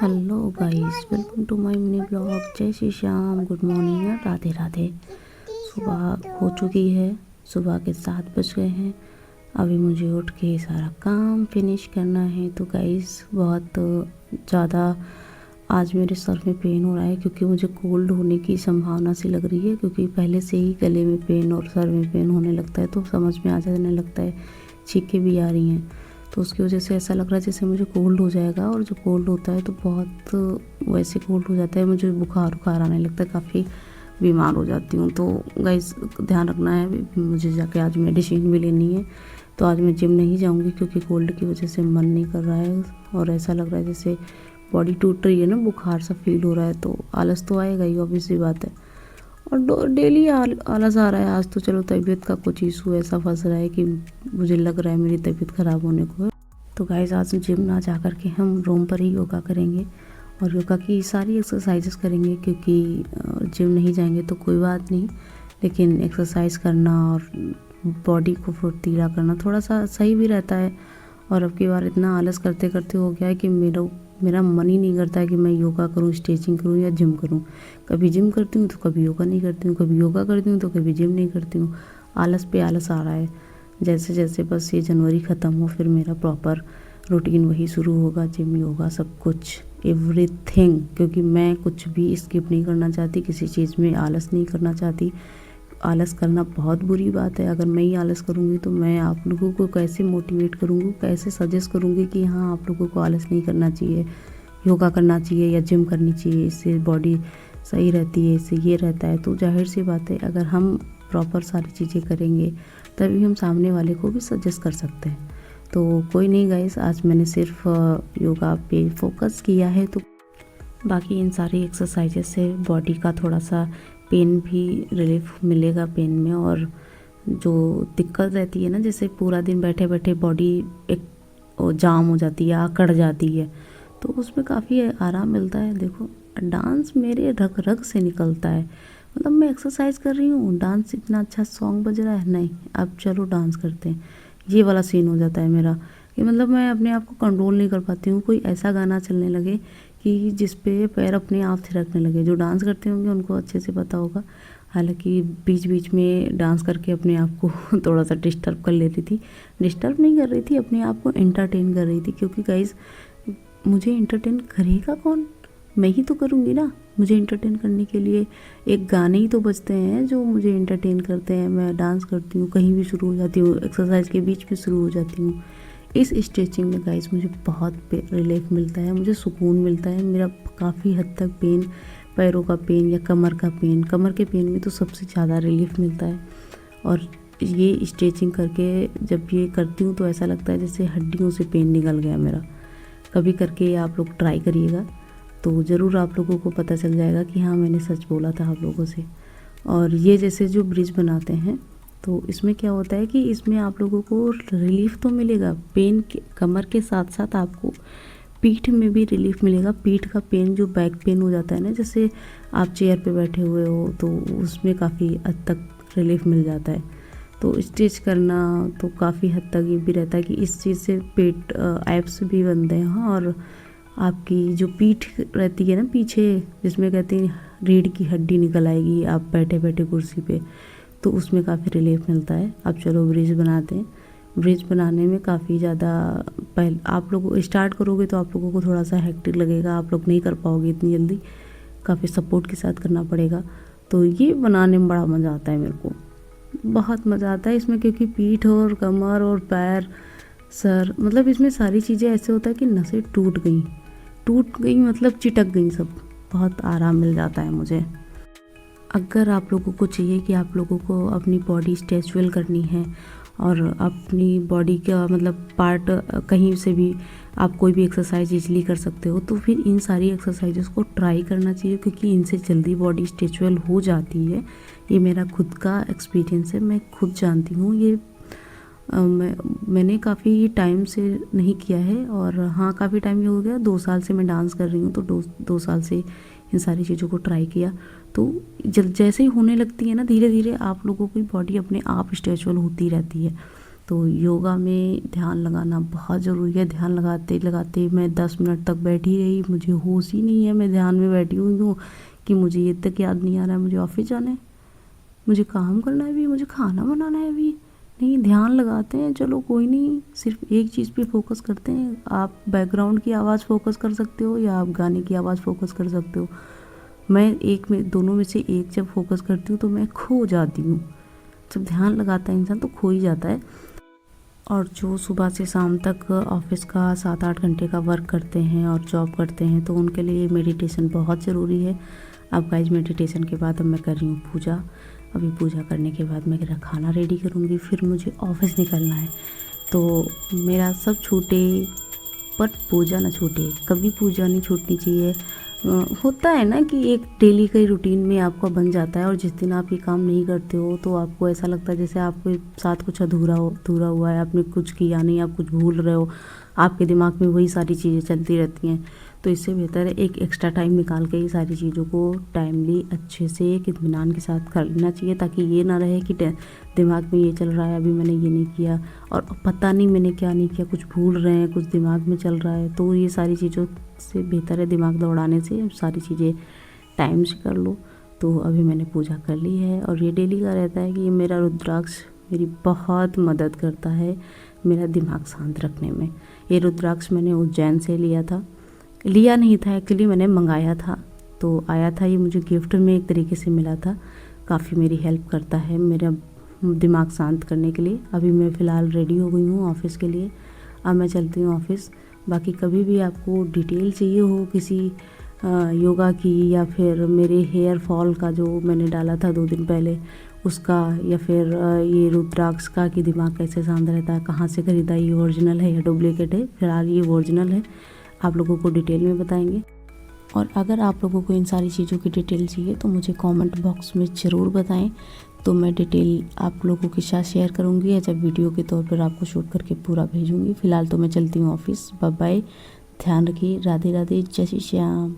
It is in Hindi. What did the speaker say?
Hello guys, welcome to my mini blog. जय श्री श्याम, गुड मॉर्निंग और राधे राधे। सुबह हो चुकी है, सुबह के 7 बज गए हैं। अभी मुझे उठ के सारा काम फिनिश करना है। तो गाइस बहुत ज़्यादा आज मेरे सर में पेन हो रहा है क्योंकि मुझे कोल्ड होने की संभावना सी लग रही है, क्योंकि पहले से ही गले में पेन और सर में पेन होने लगता है तो समझ में आ जाने लगता है, छींकें भी आ रही हैं। तो उसकी वजह से ऐसा लग रहा है जैसे मुझे कोल्ड हो जाएगा, और जो कोल्ड होता है तो बहुत वैसे कोल्ड हो जाता है, मुझे बुखार उखार आने लगता है, काफ़ी बीमार हो जाती हूँ। तो गाइस ध्यान रखना है, मुझे जाके आज मेडिसिन भी लेनी है। तो आज मैं जिम नहीं जाऊँगी क्योंकि कोल्ड की वजह से मन नहीं कर रहा है, और ऐसा लग रहा है जैसे बॉडी टूट रही है ना, बुखार सा फील हो रहा है। तो आलस तो आएगा ही, ऑब्वियस सी बात है। और डेली आलस आ रहा है। आज तो चलो तबीयत का कुछ इशू ऐसा फंस रहा है कि मुझे लग रहा है मेरी तबीयत ख़राब होने को है। तो गाइस आज जिम ना जा कर के हम रूम पर ही योगा करेंगे और योगा की सारी एक्सरसाइजेस करेंगे, क्योंकि जिम नहीं जाएंगे तो कोई बात नहीं, लेकिन एक्सरसाइज करना और बॉडी को फुर्तीला करना थोड़ा सा सही भी रहता है। और अब की बार इतना आलस करते करते हो गया है कि मेरा मन ही नहीं करता है कि मैं योगा करूं, स्ट्रेचिंग करूं या जिम करूं। कभी जिम करती हूं तो कभी योगा नहीं करती हूं, कभी योगा करती हूं तो कभी जिम नहीं करती हूं। आलस पे आलस आ रहा है। जैसे जैसे बस ये जनवरी ख़त्म हो फिर मेरा प्रॉपर रूटीन वही शुरू होगा, जिम योगा सब कुछ एवरीथिंग, क्योंकि मैं कुछ भी स्किप नहीं करना चाहती, किसी चीज़ में आलस नहीं करना चाहती। आलस करना बहुत बुरी बात है। अगर मैं ही आलस करूँगी तो मैं आप लोगों को कैसे मोटिवेट करूँगी, कैसे सजेस्ट करूँगी कि हाँ आप लोगों को आलस नहीं करना चाहिए, योगा करना चाहिए या जिम करनी चाहिए, इससे बॉडी सही रहती है, इससे ये रहता है। तो जाहिर सी बात है, अगर हम प्रॉपर सारी चीज़ें करेंगे तभी हम सामने वाले को भी सजेस्ट कर सकते हैं। तो कोई नहीं गाइस, आज मैंने सिर्फ योगा पे फोकस किया है, तो बाकी इन सारी एक्सरसाइजेस से बॉडी का थोड़ा सा पेन भी रिलीफ मिलेगा पेन में। और जो दिक्कत रहती है ना, जैसे पूरा दिन बैठे बैठे बॉडी एक जाम हो जाती है, आकड़ जाती है, तो उसमें काफ़ी आराम मिलता है। देखो डांस मेरे रग रग से निकलता है, मतलब मैं एक्सरसाइज कर रही हूँ, डांस इतना अच्छा सॉन्ग बज रहा है, नहीं अब चलो डांस करते हैं, ये वाला सीन हो जाता है मेरा कि मतलब मैं अपने आप को कंट्रोल नहीं कर पाती हूँ। कोई ऐसा गाना चलने लगे कि जिस पे पैर अपने आप थिरकने लगे, जो डांस करते होंगे उनको अच्छे से पता होगा। हालांकि बीच बीच में डांस करके अपने आप को थोड़ा सा डिस्टर्ब कर लेती थी, डिस्टर्ब नहीं कर रही थी, अपने आप को एंटरटेन कर रही थी, क्योंकि गाइज मुझे एंटरटेन करेगा कौन, मैं ही तो करूँगी ना। मुझे एंटरटेन करने के लिए एक गाने ही तो बजते हैं जो मुझे एंटरटेन करते हैं। मैं डांस करती हूँ, कहीं भी शुरू हो जाती हूँ, एक्सरसाइज के बीच में शुरू हो जाती हूँ। इस स्ट्रेचिंग में गाइस मुझे बहुत रिलीफ मिलता है, मुझे सुकून मिलता है। मेरा काफ़ी हद तक पेन, पैरों का पेन या कमर का पेन, कमर के पेन में तो सबसे ज़्यादा रिलीफ मिलता है। और ये स्ट्रेचिंग करके जब ये करती हूँ तो ऐसा लगता है जैसे हड्डियों से पेन निकल गया मेरा। कभी करके आप लोग ट्राई करिएगा तो ज़रूर आप लोगों को पता चल जाएगा कि हाँ मैंने सच बोला था आप लोगों से। और ये जैसे जो ब्रिज बनाते हैं तो इसमें क्या होता है कि इसमें आप लोगों को रिलीफ तो मिलेगा पेन के, कमर के साथ साथ आपको पीठ में भी रिलीफ मिलेगा। पीठ का पेन, जो बैक पेन हो जाता है ना, जैसे आप चेयर पे बैठे हुए हो तो उसमें काफ़ी हद तक रिलीफ मिल जाता है। तो स्ट्रेच करना तो काफ़ी हद तक ये भी रहता है कि इस चीज़ से पेट एब्स भी बनते हैं। हाँ, और आपकी जो पीठ रहती है ना पीछे, जिसमें कहते हैं रीढ़ की हड्डी निकल आएगी आप बैठे बैठे कुर्सी पे, तो उसमें काफ़ी रिलीफ मिलता है। अब चलो ब्रिज बनाते हैं। ब्रिज बनाने में काफ़ी ज़्यादा पहले आप लोग स्टार्ट करोगे तो आप लोगों को थोड़ा सा हेक्टिक लगेगा, आप लोग नहीं कर पाओगे इतनी जल्दी, काफ़ी सपोर्ट के साथ करना पड़ेगा। तो ये बनाने में बड़ा मज़ा आता है, मेरे को बहुत मज़ा आता है इसमें, क्योंकि पीठ और कमर और पैर, सर, मतलब इसमें सारी चीज़ें ऐसे होता है कि नसें टूट गई मतलब चिटक गई सब। बहुत आराम मिल जाता है मुझे। अगर आप लोगों को चाहिए कि आप लोगों को अपनी बॉडी स्ट्रेचबल करनी है और अपनी बॉडी का मतलब पार्ट कहीं से भी आप कोई भी एक्सरसाइज इजीली कर सकते हो, तो फिर इन सारी एक्सरसाइजेस को ट्राई करना चाहिए, क्योंकि इनसे जल्दी बॉडी स्ट्रेचबल हो जाती है। ये मेरा खुद का एक्सपीरियंस है, मैं खुद जानती हूँ। ये मैंने काफ़ी टाइम से नहीं किया है, और हाँ काफ़ी टाइम हो गया, 2 साल से मैं डांस कर रही हूँ, तो 2 साल से इन सारी चीज़ों को ट्राई किया। तो जैसे ही होने लगती है ना, धीरे धीरे आप लोगों की बॉडी अपने आप स्ट्रेचबल होती रहती है। तो योगा में ध्यान लगाना बहुत ज़रूरी है। ध्यान लगाते लगाते मैं 10 मिनट तक बैठी रही, मुझे होश ही नहीं है मैं ध्यान में बैठी हुई हूँ कि मुझे ये तक याद नहीं आ रहा है मुझे ऑफिस जाना है, मुझे काम करना है अभी, मुझे खाना बनाना है अभी। नहीं, ध्यान लगाते हैं, चलो कोई नहीं, सिर्फ एक चीज़ पे फोकस करते हैं। आप बैकग्राउंड की आवाज़ फोकस कर सकते हो या आप गाने की आवाज़ फोकस कर सकते हो। मैं एक में दोनों में से एक जब फोकस करती हूँ तो मैं खो जाती हूँ। जब ध्यान लगाता है इंसान तो खो ही जाता है। और जो सुबह से शाम तक ऑफिस का 7-8 घंटे का वर्क करते हैं और जॉब करते हैं तो उनके लिए मेडिटेशन बहुत ज़रूरी है। अब गाइस मेडिटेशन के बाद अब मैं कर रही हूँ पूजा। अभी पूजा करने के बाद मैं मेरा खाना रेडी करूँगी, फिर मुझे ऑफिस निकलना है। तो मेरा सब छूटे पर पूजा ना छूटे, कभी पूजा नहीं छूटनी चाहिए। होता है ना कि एक डेली का रूटीन में आपका बन जाता है और जिस दिन आप ये काम नहीं करते हो तो आपको ऐसा लगता है जैसे आपके साथ कुछ अधूरा हुआ है, आपने कुछ किया नहीं, आप कुछ भूल रहे हो, आपके दिमाग में वही सारी चीज़ें चलती रहती हैं। तो इससे बेहतर है एक एक्स्ट्रा टाइम निकाल के ये सारी चीज़ों को टाइमली अच्छे से एक इत्मीनान के साथ कर लेना चाहिए, ताकि ये ना रहे कि दिमाग में ये चल रहा है अभी मैंने ये नहीं किया और पता नहीं मैंने क्या नहीं किया, कुछ भूल रहे हैं, कुछ दिमाग में चल रहा है। तो ये सारी चीज़ों से बेहतर है दिमाग दौड़ाने से अब सारी चीज़ें टाइम से कर लो। तो अभी मैंने पूजा कर ली है और ये डेली का रहता है कि ये मेरा रुद्राक्ष मेरी बहुत मदद करता है मेरा दिमाग शांत रखने में। ये रुद्राक्ष मैंने उज्जैन से लिया नहीं था एक्चुअली, मैंने मंगाया था तो आया था, ये मुझे गिफ्ट में एक तरीके से मिला था। काफ़ी मेरी हेल्प करता है मेरा दिमाग शांत करने के लिए। अभी मैं फ़िलहाल रेडी हो गई हूँ ऑफ़िस के लिए, अब मैं चलती हूँ ऑफ़िस। बाकी कभी भी आपको डिटेल चाहिए हो किसी योगा की या फिर मेरे हेयर फॉल का जो मैंने डाला था 2 दिन पहले उसका, या फिर ये रुद्राक्ष का कि दिमाग कैसे शांत रहता है, कहाँ से ख़रीदा, ये ओरिजिनल है या डुप्लीकेट है। फ़िलहाल ये ओरिजिनल है, आप लोगों को डिटेल में बताएंगे। और अगर आप लोगों को इन सारी चीज़ों की डिटेल चाहिए तो मुझे कमेंट बॉक्स में ज़रूर बताएं, तो मैं डिटेल आप लोगों के साथ शेयर करूंगी या जब वीडियो के तौर पर आपको शूट करके पूरा भेजूंगी। फ़िलहाल तो मैं चलती हूँ ऑफिस। बाय बाय, ध्यान रखिए, राधे राधे, जय श्री श्याम।